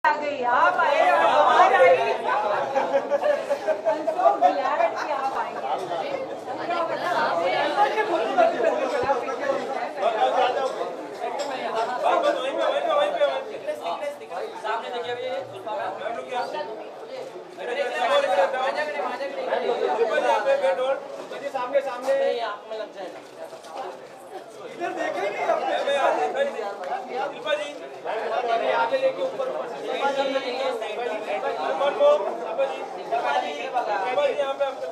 आ गई आप आए बाहर आई। I'm so glad कि आप आएंगे। सामने देखिए अभी सामने सामने आँख में लग जाएगा। इधर देखे ही नहीं आपने। शिल्पा जी आगे लेके ऊपर यहाँ पे आपके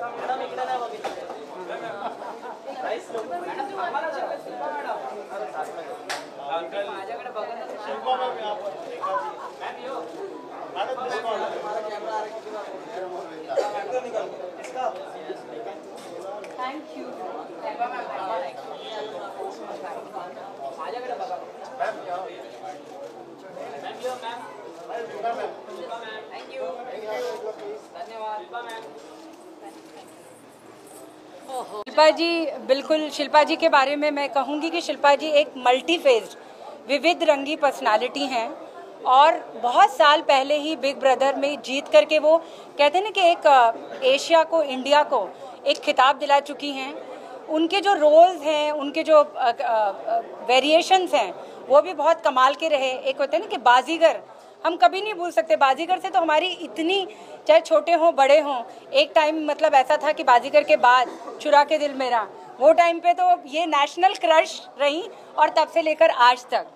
थैंक यू। शिल्पा जी, बिल्कुल शिल्पा जी के बारे में मैं कहूँगी कि शिल्पा जी एक मल्टी फेस्ड विविध रंगी पर्सनालिटी हैं और बहुत साल पहले ही बिग ब्रदर में जीत करके वो कहते हैं ना कि एक एशिया को, इंडिया को एक खिताब दिला चुकी हैं। उनके जो रोल्स हैं, उनके जो वेरिएशंस हैं वो भी बहुत कमाल के रहे। एक होते हैं ना कि बाजीगर, हम कभी नहीं भूल सकते बाजीगर से, तो हमारी इतनी, चाहे छोटे हों बड़े हों, एक टाइम मतलब ऐसा था कि बाजीगर के बाद चुरा के दिल मेरा, वो टाइम पे तो ये नेशनल क्रश रही और तब से लेकर आज तक।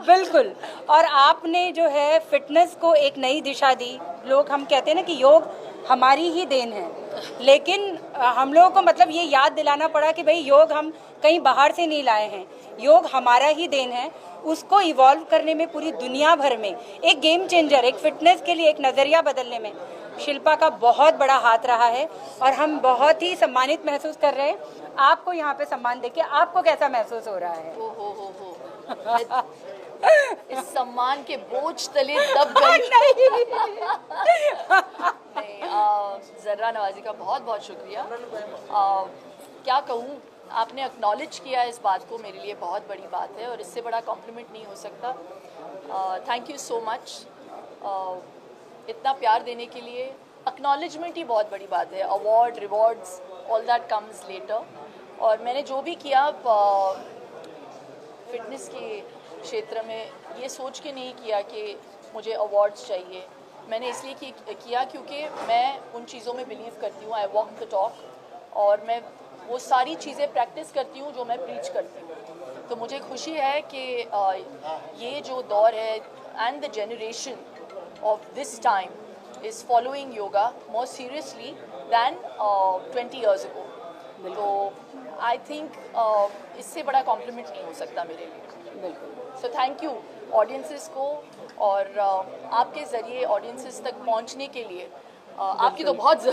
बिल्कुल। और आपने जो है फिटनेस को एक नई दिशा दी। लोग, हम कहते हैं ना कि योग हमारी ही देन है, लेकिन हम लोगों को मतलब ये याद दिलाना पड़ा कि भाई योग हम कहीं बाहर से नहीं लाए हैं, योग हमारा ही देन है। उसको इवॉल्व करने में पूरी दुनिया भर में एक गेम चेंजर, एक फिटनेस के लिए एक नज़रिया बदलने में शिल्पा का बहुत बड़ा हाथ रहा है और हम बहुत ही सम्मानित महसूस कर रहे हैं। आपको यहाँ पे सम्मान देके आपको कैसा महसूस हो रहा है? हो इस सम्मान के बोझ तले दब गई। नहीं, जर्रा नवाजी का बहुत बहुत शुक्रिया। क्या कहूँ, आपने एक्नॉलेज किया इस बात को, मेरे लिए बहुत बड़ी बात है और इससे बड़ा कॉम्प्लीमेंट नहीं हो सकता। थैंक यू सो मच इतना प्यार देने के लिए। एक्नॉलेजमेंट ही बहुत बड़ी बात है। Award, rewards, all that comes later. और मैंने जो भी किया फिटनेस के क्षेत्र में, ये सोच के नहीं किया कि मुझे अवार्ड्स चाहिए। मैंने इसलिए किया क्योंकि मैं उन चीज़ों में बिलीव करती हूँ। आई वॉक द टॉक और मैं वो सारी चीज़ें प्रैक्टिस करती हूँ जो मैं प्रीच करती हूँ। तो मुझे खुशी है कि ये जो दौर है and the generation of this time is following yoga more seriously than 20 years ago। तो आई थिंक इससे बड़ा कॉम्प्लीमेंट नहीं हो सकता मेरे लिए। सो थैंक यू ऑडियंसेस को, और आपके ज़रिए ऑडियंसेस तक पहुंचने के लिए आपकी तो बहुत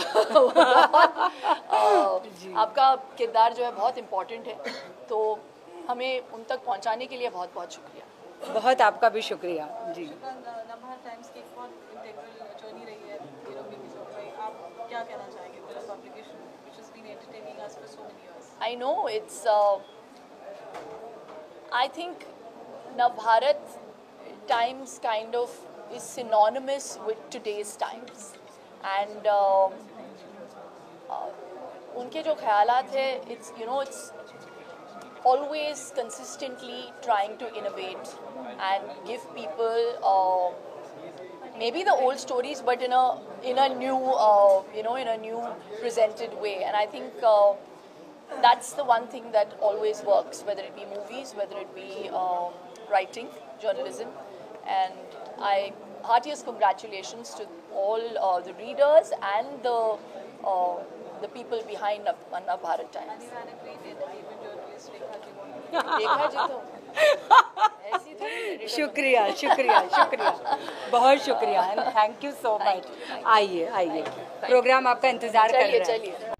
आपका किरदार जो है बहुत इम्पोर्टेंट है, तो हमें उन तक पहुंचाने के लिए बहुत बहुत शुक्रिया। बहुत आपका भी शुक्रिया जी। नमहर टाइम्स की बहुत इंटीग्रल जर्नी रही है आप क्या कहना चाहेंगे for this publication which has been entertaining us for so many years? I know it's I think Navbharat Times kind of is synonymous with today's times, and उनके जो ख्यालात है, it's always consistently trying to innovate and give people maybe the old stories but in a new in a new presented way. And I think that's the one thing that always works, whether it be movies, whether it be writing, journalism. And heartiest congratulations to all the readers and the people behind Navbharat Times. शुक्रिया शुक्रिया शुक्रिया, बहुत शुक्रिया, thank you so much. आइए आइए, programme आपका इंतजार कर रहा है। चलिए।